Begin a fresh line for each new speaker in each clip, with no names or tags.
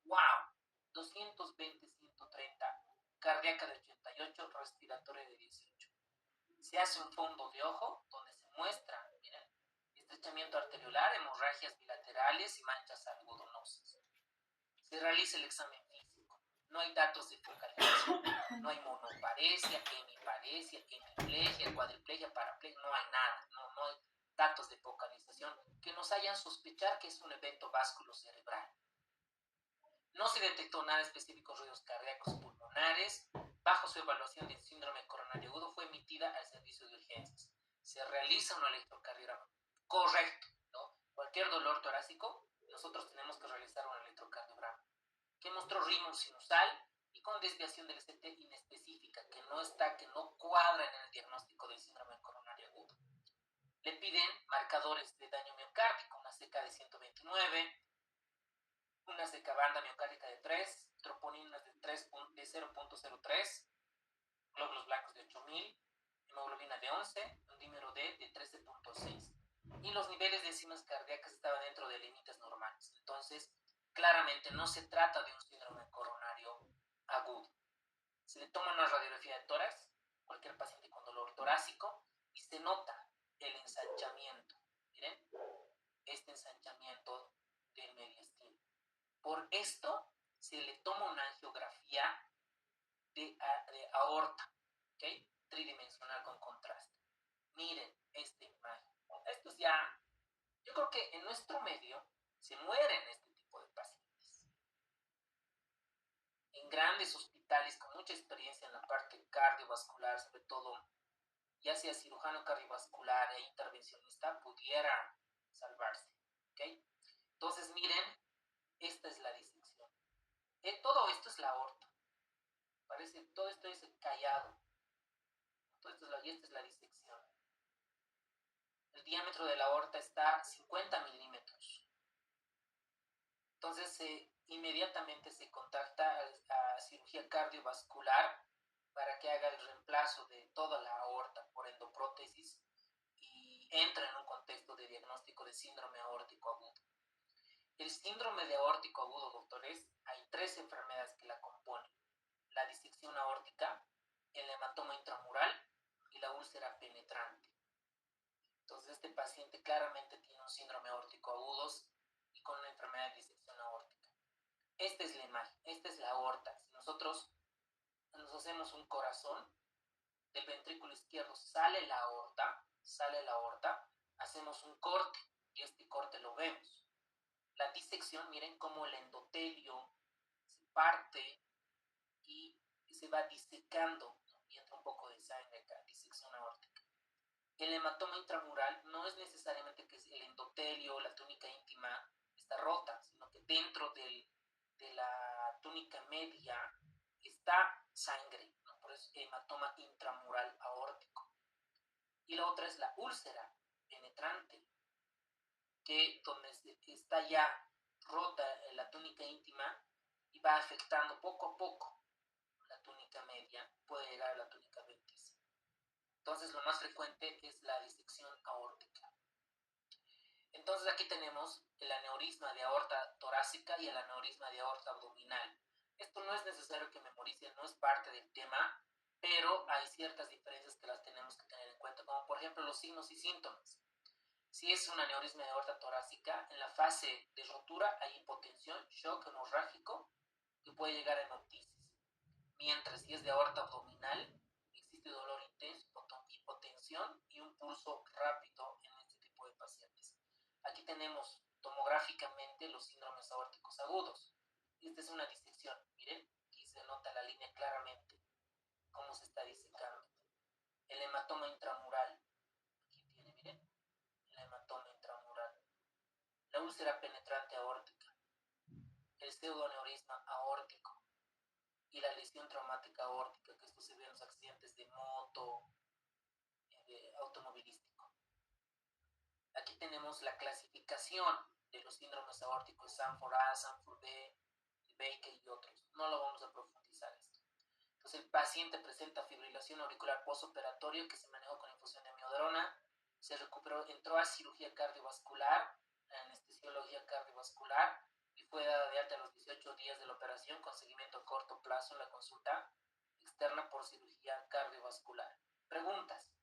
¡Wow! 220, 130, cardíaca de 88, respiratoria de 18. Se hace un fondo de ojo donde se muestra, miren, estrechamiento arteriolar, hemorragias bilaterales y manchas algodonosas. Se realiza el examen físico. No hay datos de focalización, no hay monoparesia, hemiparesia, hemiplegia, cuadriplegia, paraplegia, no hay nada, no hay datos de focalización que nos hayan sospechar que es un evento vasculocerebral. No se detectó nada específico, ruidos cardíacos pulmonares. Bajo su evaluación del síndrome coronario agudo fue emitida al servicio de urgencias. Se realiza un electrocardiograma. Correcto, ¿no? Cualquier dolor torácico, nosotros tenemos que realizar un electrocardiograma que mostró ritmo sinusal y con desviación del ST inespecífica, que no cuadra en el diagnóstico del síndrome coronario agudo. Le piden marcadores de daño miocárdico, una CK de 129, una secabanda miocárdica de 3, troponinas de 0.03, glóbulos blancos de 8000, hemoglobina de 11, un dímero D de 13.6. Y los niveles de enzimas cardíacas estaban dentro de límites normales. Entonces, claramente no se trata de un síndrome coronario agudo. Se le toma una radiografía de tórax, cualquier paciente con dolor torácico, y se nota el ensanchamiento. Miren, este ensanchamiento del mediastino. Por esto se le toma una angiografía de aorta, ¿ok? Tridimensional con contraste. Miren esta imagen. Esto es ya, yo creo que en nuestro medio se mueren este tipo de pacientes. En grandes hospitales con mucha experiencia en la parte cardiovascular, sobre todo, ya sea cirujano cardiovascular e intervencionista, pudiera salvarse, ¿ok? Entonces, miren, esta es la disección. Todo esto es la aorta. Parece, todo esto es callado. Todo esto y esta es la disección. El diámetro de la aorta está a 50 milímetros. Entonces, inmediatamente se contacta a cirugía cardiovascular para que haga el reemplazo de toda la aorta por endoprótesis y entra en un contexto de diagnóstico de síndrome aórtico agudo. El síndrome de aórtico agudo, doctores, hay 3 enfermedades que la componen: la disección aórtica, el hematoma intramural y la úlcera penetrante. Entonces, este paciente claramente tiene un síndrome aórtico agudo y con una enfermedad de disección aórtica. Esta es la imagen, esta es la aorta. Si nosotros nos hacemos un corazón, del ventrículo izquierdo sale la aorta, hacemos un corte y este corte lo vemos. La disección, miren cómo el endotelio se parte y se va disecando, ¿no? Y entra un poco de sangre acá, disección aórtica. El hematoma intramural no es necesariamente que el endotelio, la túnica íntima, está rota, sino que dentro de la túnica media está sangre, ¿no? Por eso hematoma intramural aórtico. Y la otra es la úlcera penetrante, que donde está ya rota la túnica íntima y va afectando poco a poco la túnica media, puede llegar a la túnica ventrícula. Entonces, lo más frecuente es la disección aórtica. Entonces, aquí tenemos el aneurisma de aorta torácica y el aneurisma de aorta abdominal. Esto no es necesario que memoricen, no es parte del tema, pero hay ciertas diferencias que las tenemos que tener en cuenta, como por ejemplo los signos y síntomas. Si es un aneurisma de aorta torácica, en la fase de rotura hay hipotensión, shock hemorrágico, que puede llegar a hemoptisis. Mientras si es de aorta abdominal, existe dolor intenso, hipotensión y un pulso rápido en este tipo de pacientes. Aquí tenemos tomográficamente los síndromes aórticos agudos. Esta es una disección. Miren, aquí se nota la línea claramente, cómo se está disecando. El hematoma intramural. Aquí tiene, miren, el hematoma intramural. La úlcera penetrante aórtica. El pseudoaneurisma aórtico. Y la lesión traumática aórtica, que esto se ve en los accidentes de moto, automovilístico. Aquí tenemos la clasificación de los síndromes aórticos, Sanford A, Sanford B, Baker y otros. No lo vamos a profundizar esto. Entonces, el paciente presenta fibrilación auricular postoperatorio que se manejó con infusión de amiodarona, se recuperó, entró a cirugía cardiovascular, anestesiología cardiovascular, y fue dada de alta a los 18 días de la operación con seguimiento a corto plazo en la consulta externa por cirugía cardiovascular. Preguntas.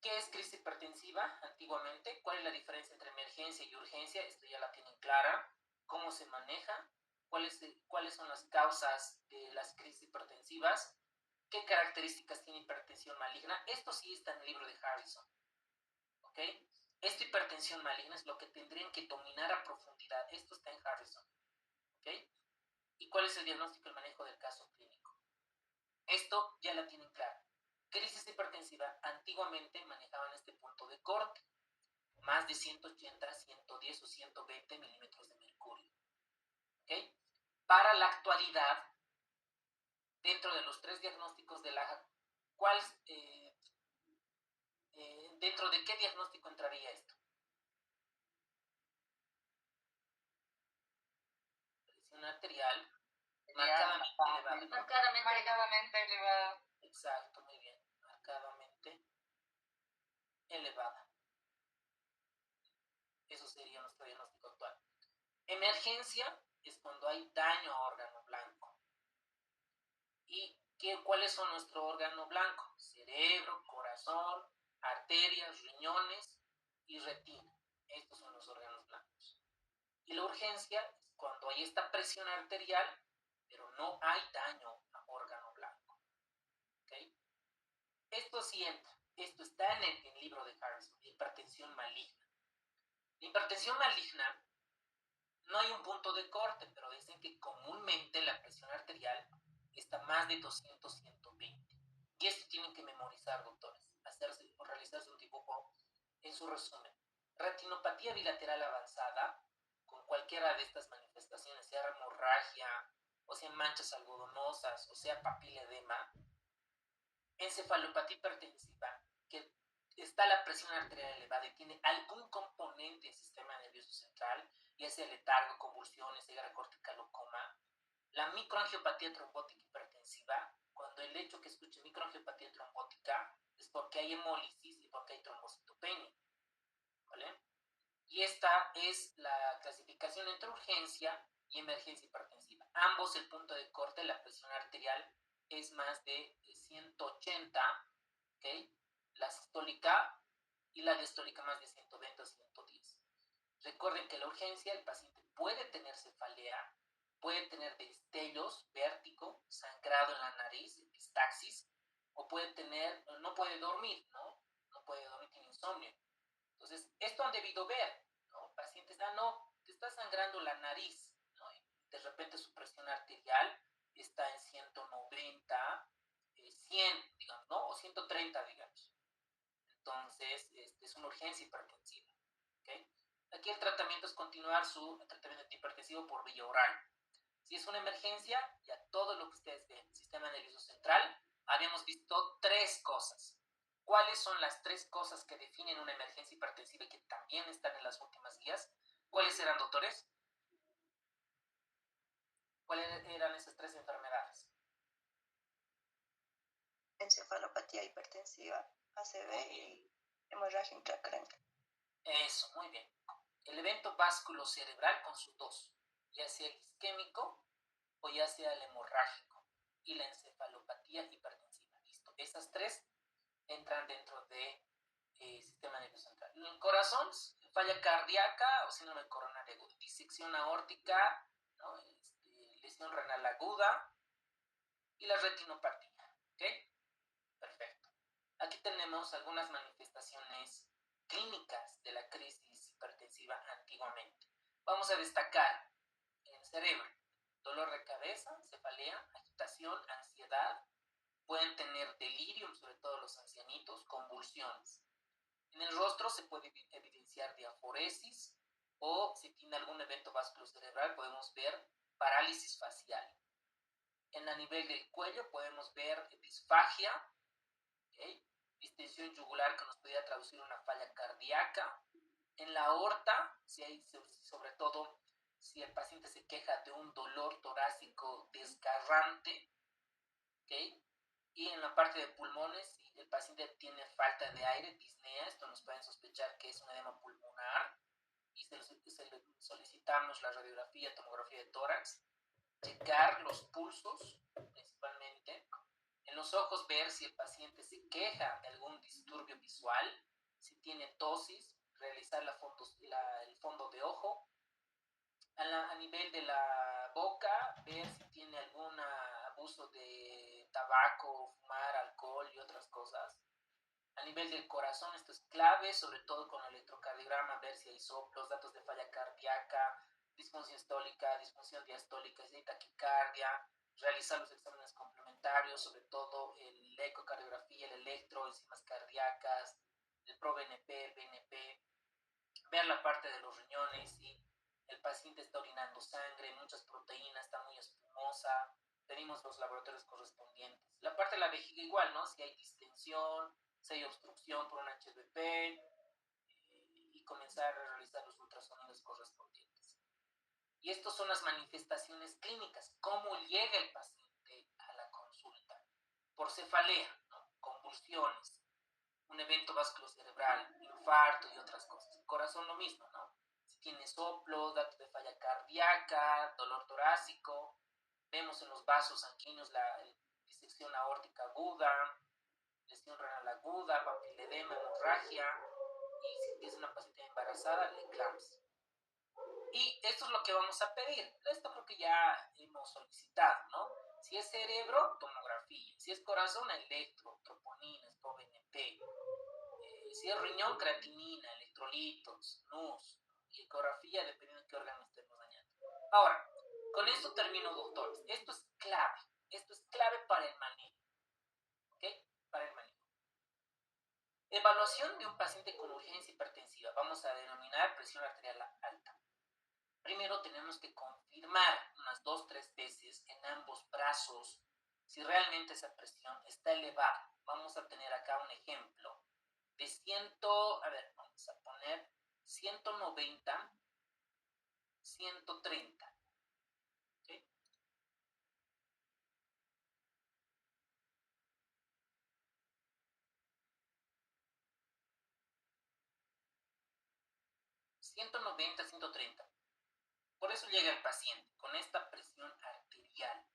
¿Qué es crisis hipertensiva antiguamente? ¿Cuál es la diferencia entre emergencia y urgencia? Esto ya la tienen clara. ¿Cómo se maneja? ¿Cuáles son las causas de las crisis hipertensivas? ¿Qué características tiene hipertensión maligna? Esto sí está en el libro de Harrison. ¿Ok? Esta hipertensión maligna es lo que tendrían que dominar a profundidad. Esto está en Harrison. ¿Ok? ¿Y cuál es el diagnóstico y el manejo del caso clínico? Esto ya la tienen clara. Crisis hipertensiva antiguamente manejaban este punto de corte, más de 180, 110 o 120 milímetros de mercurio. ¿Okay? Para la actualidad, dentro de los 3 diagnósticos del AHA, ¿dentro de qué diagnóstico entraría esto? Presión arterial marcadamente elevada. Exacto, muy bien. Marcadamente elevada. Eso sería nuestro diagnóstico actual. Emergencia es cuando hay daño a órgano blanco. ¿Y cuáles son nuestro órgano blanco? Cerebro, corazón, arterias, riñones y retina. Estos son los órganos blancos. Y la urgencia es cuando hay esta presión arterial, pero no hay daño a órgano blanco. ¿Okay? Esto sí entra. Esto está en el libro de Harrison, hipertensión maligna. La hipertensión maligna no hay un punto de corte, pero dicen que comúnmente la presión arterial está más de 200, 120. Y esto tienen que memorizar, doctores, hacerse o realizarse un dibujo en su resumen. Retinopatía bilateral avanzada, con cualquiera de estas manifestaciones, sea hemorragia, o sea manchas algodonosas, o sea papiledema. Encefalopatía hipertensiva, que está la presión arterial elevada y tiene algún componente del sistema nervioso central, ya sea letargo, convulsiones, ceguera cortical o coma. La microangiopatía trombótica hipertensiva, cuando el hecho que escuche microangiopatía trombótica es porque hay hemólisis y porque hay trombocitopenia. ¿Vale? Y esta es la clasificación entre urgencia y emergencia hipertensiva. Ambos, el punto de corte, la presión arterial es más de 180, ¿okay? La sistólica y la diastólica más de 120 o 110. Recuerden que la urgencia, el paciente puede tener cefalea, puede tener destellos, vértigo, sangrado en la nariz, epistaxis, o no puede dormir, ¿no? No puede dormir, tiene insomnio. Entonces, esto han debido ver, ¿no? Pacientes, no, te está sangrando la nariz, ¿no? Y de repente su presión arterial está en 190, 100, digamos, ¿no? O 130, digamos. Entonces, es una urgencia hipertensiva, ¿ok? Aquí el tratamiento es continuar su tratamiento antihipertensivo por vía oral. Si es una emergencia, ya todo lo que ustedes ven, sistema nervioso central, habíamos visto 3 cosas. ¿Cuáles son las 3 cosas que definen una emergencia hipertensiva y que también están en las últimas guías? ¿Cuáles eran, doctores? ¿Cuáles eran esas 3 enfermedades?
Encefalopatía hipertensiva, ACV y hemorragia intracraneal.
Eso, muy bien. El evento vasculocerebral con sus 2, ya sea el isquémico o ya sea el hemorrágico, y la encefalopatía hipertensiva. Listo. Esas 3 entran dentro de sistema nervioso central. En el corazón, falla cardíaca o síndrome coronario agudo, disección aórtica, ¿no? Lesión renal aguda y la retinopatía. ¿Ok? Perfecto. Aquí tenemos algunas manifestaciones clínicas de la crisis hipertensiva antiguamente. Vamos a destacar en el cerebro: dolor de cabeza, cefalea, agitación, ansiedad. Pueden tener delirium, sobre todo los ancianitos, convulsiones. En el rostro se puede evidenciar diaforesis, o si tiene algún evento vasculocerebral podemos ver parálisis facial. En a nivel del cuello podemos ver disfagia, ¿okay? Distensión yugular que nos podría traducir una falla cardíaca. En la aorta, sobre todo si el paciente se queja de un dolor torácico desgarrante, ¿okay? Y en la parte de pulmones, si el paciente tiene falta de aire, disnea, esto nos pueden sospechar que es un edema pulmonar. y solicitamos la radiografía, tomografía de tórax, checar los pulsos principalmente, en los ojos ver si el paciente se queja de algún disturbio visual, si tiene tosis, realizar el fondo de ojo, a nivel de la boca, ver si tiene algún abuso de tabaco, fumar, alcohol y otras cosas. A nivel del corazón, esto es clave, sobre todo con el electrocardiograma, ver si hay soplos, datos de falla cardíaca, disfunción sistólica, disfunción diastólica, si hay taquicardia, realizar los exámenes complementarios, sobre todo el ecocardiografía, el electro, enzimas cardíacas, el ProBNP, el BNP, ver la parte de los riñones, si el paciente está orinando sangre, muchas proteínas, está muy espumosa, pedimos los laboratorios correspondientes. La parte de la vejiga igual, ¿no? Si hay distensión, si hay obstrucción por un HBP, y comenzar a realizar los ultrasonidos correspondientes. Y estas son las manifestaciones clínicas. ¿Cómo llega el paciente a la consulta? Por cefalea, ¿no? Convulsiones, un evento vasculocerebral, infarto y otras cosas. El corazón lo mismo, ¿no? Si tiene soplos, datos de falla cardíaca, dolor torácico, vemos en los vasos sanguíneos la disección aórtica aguda, lesión renal aguda, papiledema, hemorragia, y si es una paciente embarazada, la eclampsia. Y esto es lo que vamos a pedir. Esto creo que ya hemos solicitado, ¿no? Si es cerebro, tomografía. Si es corazón, electro, troponinas, ProBNP. Si es riñón, creatinina, electrolitos, NUS y ecografía, dependiendo de qué órgano estemos dañando. Ahora, con esto termino, doctores. Esto es clave. Esto es clave para el manejo. ¿Ok? Para el manejo. Evaluación de un paciente con urgencia hipertensiva. Vamos a denominar presión arterial alta. Primero tenemos que confirmar unas 2-3 veces en ambos brazos si realmente esa presión está elevada. Vamos a tener acá un ejemplo de vamos a poner 190, 130. ¿Okay? ...190, 130. Por eso llega el paciente con esta presión arterial.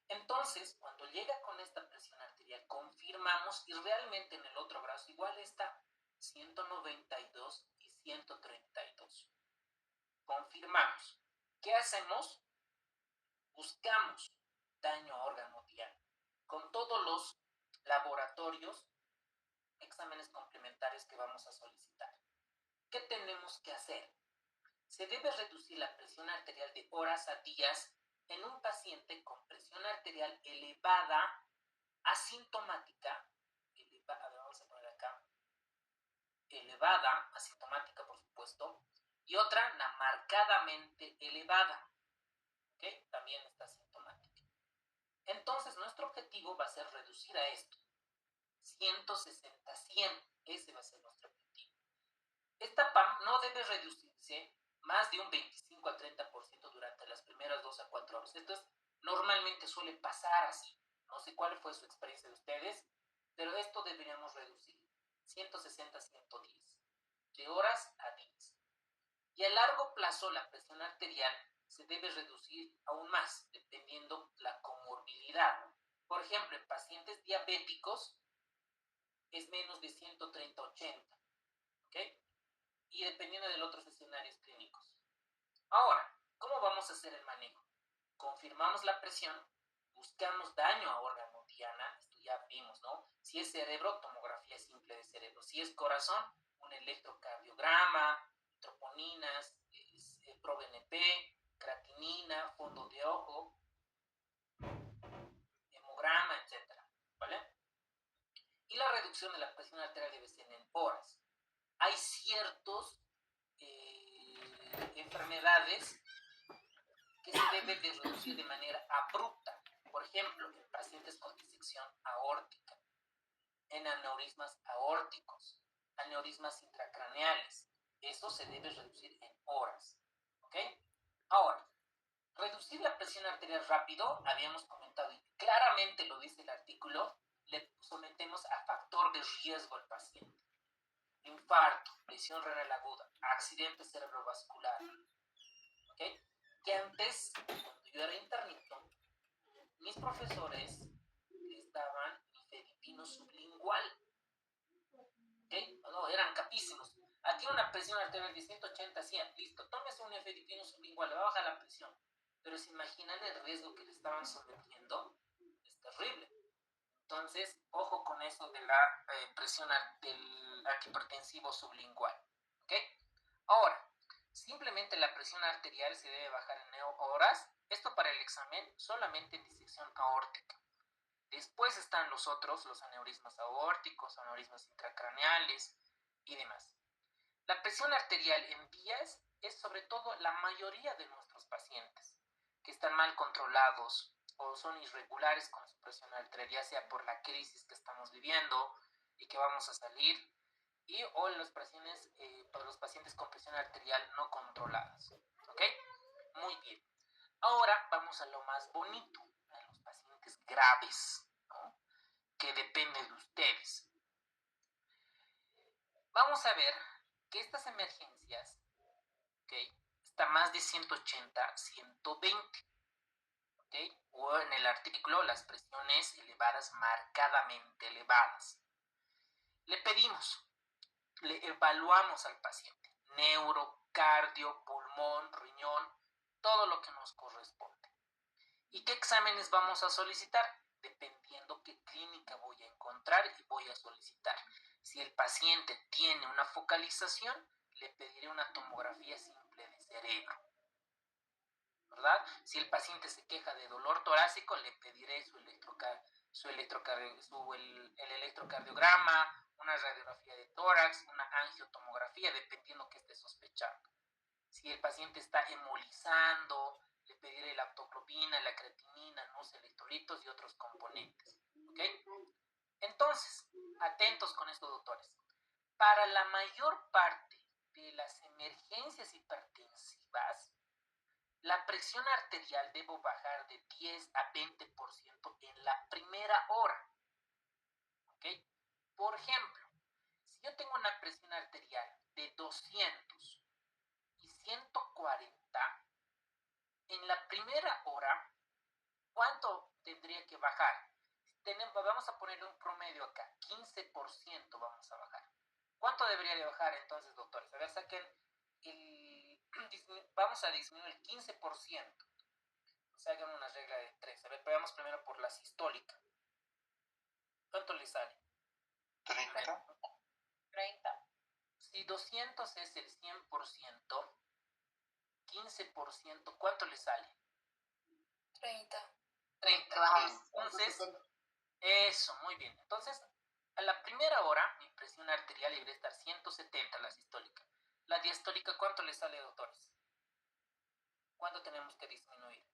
Entonces, cuando llega con esta presión arterial, confirmamos y realmente en el otro brazo igual está 192 y 132. Confirmamos. ¿Qué hacemos? Buscamos daño a órgano diana con todos los laboratorios, exámenes complementarios que vamos a solicitar. ¿Qué tenemos que hacer? Se debe reducir la presión arterial de horas a días en un paciente con presión arterial elevada, asintomática, vamos a poner acá, elevada, asintomática por supuesto, y otra marcadamente elevada, ¿ok? También está asintomática. Entonces nuestro objetivo va a ser reducir a esto, 160-100, ese va a ser nuestro objetivo. Esta PAM no debe reducirse más de un 25 a 30% durante las primeras 2 a 4 horas. Esto normalmente suele pasar así. No sé cuál fue su experiencia de ustedes, pero esto deberíamos reducir. 160 a 110. De horas a días. Y a largo plazo la presión arterial se debe reducir aún más, dependiendo la comorbilidad. Por ejemplo, en pacientes diabéticos es menos de 130-80. ¿Ok? Y dependiendo de los otros escenarios clínicos. Ahora, ¿cómo vamos a hacer el manejo? Confirmamos la presión, buscamos daño a órgano diana, esto ya vimos, ¿no? Si es cerebro, tomografía simple de cerebro. Si es corazón, un electrocardiograma, troponinas, ProBNP, creatinina, fondo de ojo, hemograma, etc. ¿Vale? Y la reducción de la presión arterial debe ser en horas. Hay ciertos enfermedades que se deben de reducir de manera abrupta. Por ejemplo, en pacientes con disección aórtica, en aneurismas aórticos, aneurismas intracraneales. Eso se debe reducir en horas. ¿Ok? Ahora, reducir la presión arterial rápido, habíamos comentado y claramente lo dice el artículo, le sometemos a factor de riesgo al paciente. infarto, lesión renal aguda, accidente cerebrovascular, ¿ok? Que antes, cuando yo era internito, mis profesores les daban nifedipino sublingual, ¿ok? No, eran capísimos. Aquí una presión arterial de 180 100, listo, tómese un nifedipino sublingual, le va a bajar la presión. Pero se imaginan el riesgo que le estaban sometiendo, es terrible. Entonces, ojo con eso de la presión del antihipertensivo sublingual, ¿ok? Ahora, simplemente la presión arterial se debe bajar en horas, esto para el examen solamente en disección aórtica. Después están los otros, los aneurismas aórticos, aneurismas intracraneales y demás. La presión arterial en días es sobre todo la mayoría de nuestros pacientes que están mal controlados o son irregulares con su presión arterial, ya sea por la crisis que estamos viviendo y que vamos a salir, o para los pacientes con presión arterial no controladas. ¿Ok? Muy bien. Ahora vamos a lo más bonito, a los pacientes graves, ¿no? Que depende de ustedes. Vamos a ver que estas emergencias, ¿ok? Está más de 180, 120. ¿Okay? O en el artículo las presiones elevadas, marcadamente elevadas. Le pedimos, le evaluamos al paciente, neuro, cardio, pulmón, riñón, todo lo que nos corresponde. ¿Y qué exámenes vamos a solicitar? Dependiendo qué clínica voy a encontrar y voy a solicitar. Si el paciente tiene una focalización, le pediré una tomografía simple de cerebro, ¿verdad? Si el paciente se queja de dolor torácico, le pediré el electrocardiograma, una radiografía de tórax, una angiotomografía, dependiendo que esté sospechando. Si el paciente está hemolizando, le pediré la aptoglobina, la creatinina, los electrolitos y otros componentes. ¿Ok? Entonces, atentos con esto, doctores. Para la mayor parte de las emergencias hipertensivas, la presión arterial debo bajar de 10 a 20% en la primera hora. ¿Ok? Por ejemplo, si yo tengo una presión arterial de 200 y 140, en la primera hora, ¿cuánto tendría que bajar? Vamos a poner un promedio acá, 15% vamos a bajar. ¿Cuánto debería de bajar entonces, doctores? A ver, saquen vamos a disminuir el 15%. O sea, hagan una regla de 3. A ver, veamos primero por la sistólica. ¿Cuánto le sale?
30.
Si 200 es el 100%, 15%, ¿cuánto le sale?
30.
30. Entonces, eso, muy bien. Entonces, a la primera hora, mi presión arterial debería estar 170, la sistólica. La diastólica, ¿cuánto le sale, doctores? ¿Cuánto tenemos que disminuir?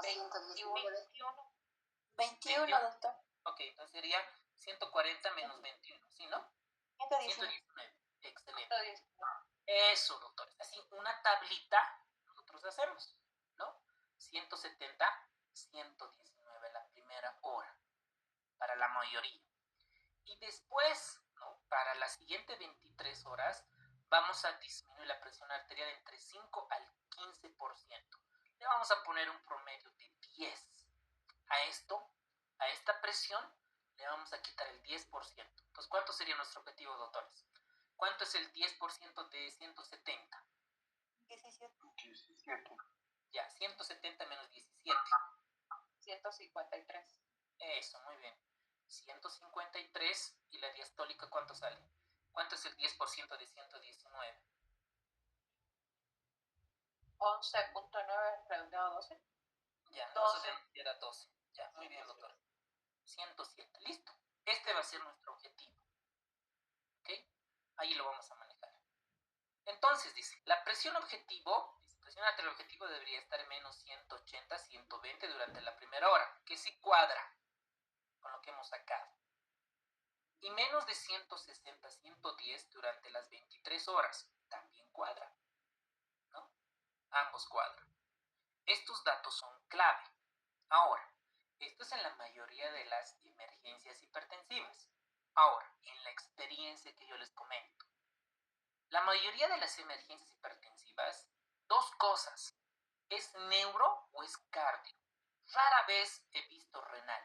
21. 21, doctor.
Ok, entonces sería 140 menos 21, ¿sí, no? 119. Excelente.
119.
Eso, doctores. Así, una tablita nosotros hacemos, ¿no? 170, 119 la primera hora, para la mayoría. Y después, ¿no? Para las siguientes 23 horas, vamos a disminuir la presión arterial entre 5 al 15%. Le vamos a poner un promedio de 10. A esta presión, le vamos a quitar el 10%. Entonces, ¿cuánto sería nuestro objetivo, doctores? ¿Cuánto es el 10% de 170?
17.
Ya, 170 menos 17.
153.
Eso, muy bien. 153, y la diastólica, ¿cuánto sale? ¿Cuánto es el 10% de 119?
11.9 redondeado a 12.
Ya,
12.
Era 12. Ya, muy bien, doctor. 107, listo. Este va a ser nuestro objetivo. ¿Ok? Ahí lo vamos a manejar. Entonces dice, la presión arterial objetivo debería estar en menos 180, 120 durante la primera hora, que sí cuadra con lo que hemos sacado. Y menos de 160, 110 durante las 23 horas, también cuadra, ¿no? Ambos cuadran. Estos datos son clave. Ahora, esto es en la mayoría de las emergencias hipertensivas. Ahora, en la experiencia que yo les comento, la mayoría de las emergencias hipertensivas, dos cosas, ¿es neuro o es cardio? Rara vez he visto renal.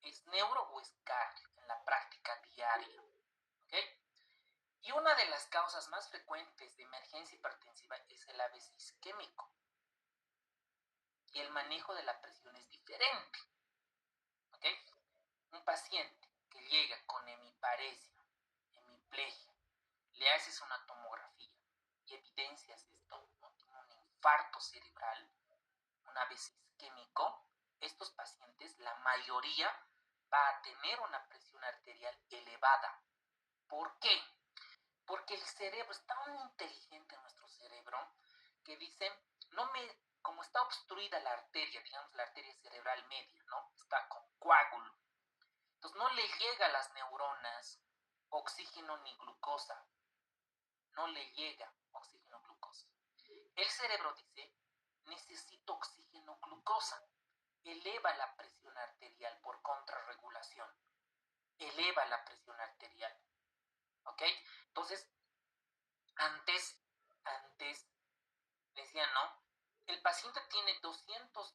¿Es neuro o es cardio en la práctica diaria? ¿Ok? Y una de las causas más frecuentes de emergencia hipertensiva es el ABC isquémico. Y el manejo de la presión es diferente. ¿Ok? Un paciente que llega con hemiparesia, hemiplegia, le haces una tomografía y evidencias esto, ¿no? Tiene un infarto cerebral, un ABC isquémico, estos pacientes, la mayoría, va a tener una presión arterial elevada. ¿Por qué? Porque el cerebro es tan inteligente, nuestro cerebro, que dice, como está obstruida la arteria, digamos la arteria cerebral media, ¿no? Está con coágulo. Entonces no le llega a las neuronas oxígeno ni glucosa. No le llega oxígeno glucosa. El cerebro dice, necesito oxígeno glucosa. Eleva la presión arterial por contrarregulación. Eleva la presión arterial. ¿Ok? Entonces, antes decían, ¿no? El paciente tiene 200,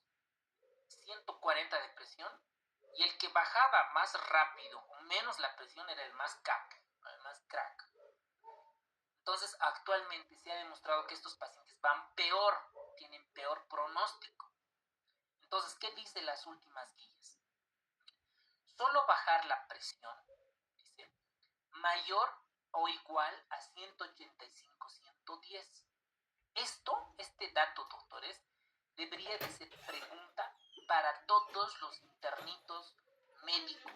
140 de presión y el que bajaba más rápido o menos la presión era el más crack. Entonces, actualmente se ha demostrado que estos pacientes van peor, tienen peor pronóstico. Entonces, ¿qué dicen las últimas guías? Solo bajar la presión, dice, mayor o igual a 185, 110. Este dato, doctores, debería de ser pregunta para todos los internitos médicos,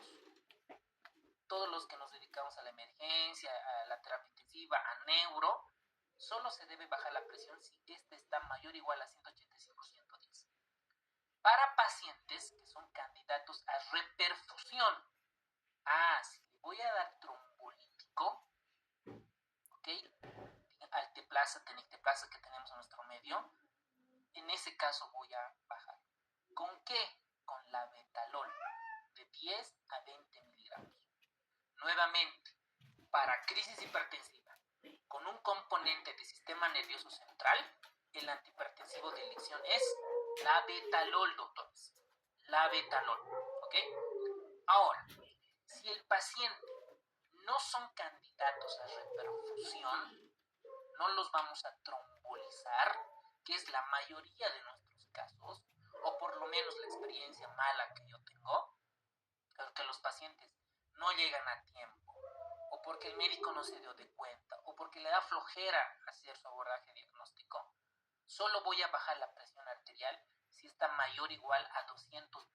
todos los que nos dedicamos a la emergencia, a la terapia intensiva, a neuro. Solo se debe bajar la presión si esta está mayor o igual a 185, 110. Para pacientes que son candidatos a reperfusión, si le voy a dar trombolítico, ¿ok? Alteplasa, tenecteplasa que tenemos en nuestro medio, en ese caso voy a bajar. ¿Con qué? Con la betalol, de 10 a 20 miligramos. Nuevamente, para crisis hipertensiva, con un componente de sistema nervioso central, el antihipertensivo de elección es la betalol, doctores. La betalol, ¿ok? Ahora, si el paciente no son candidatos a reperfusión, no los vamos a trombolizar, que es la mayoría de nuestros casos, o por lo menos la experiencia mala que yo tengo, que los pacientes no llegan a tiempo, o porque el médico no se dio de cuenta, o porque le da flojera hacer su abordaje diagnóstico, solo voy a bajar la presión arterial si está mayor o igual a 200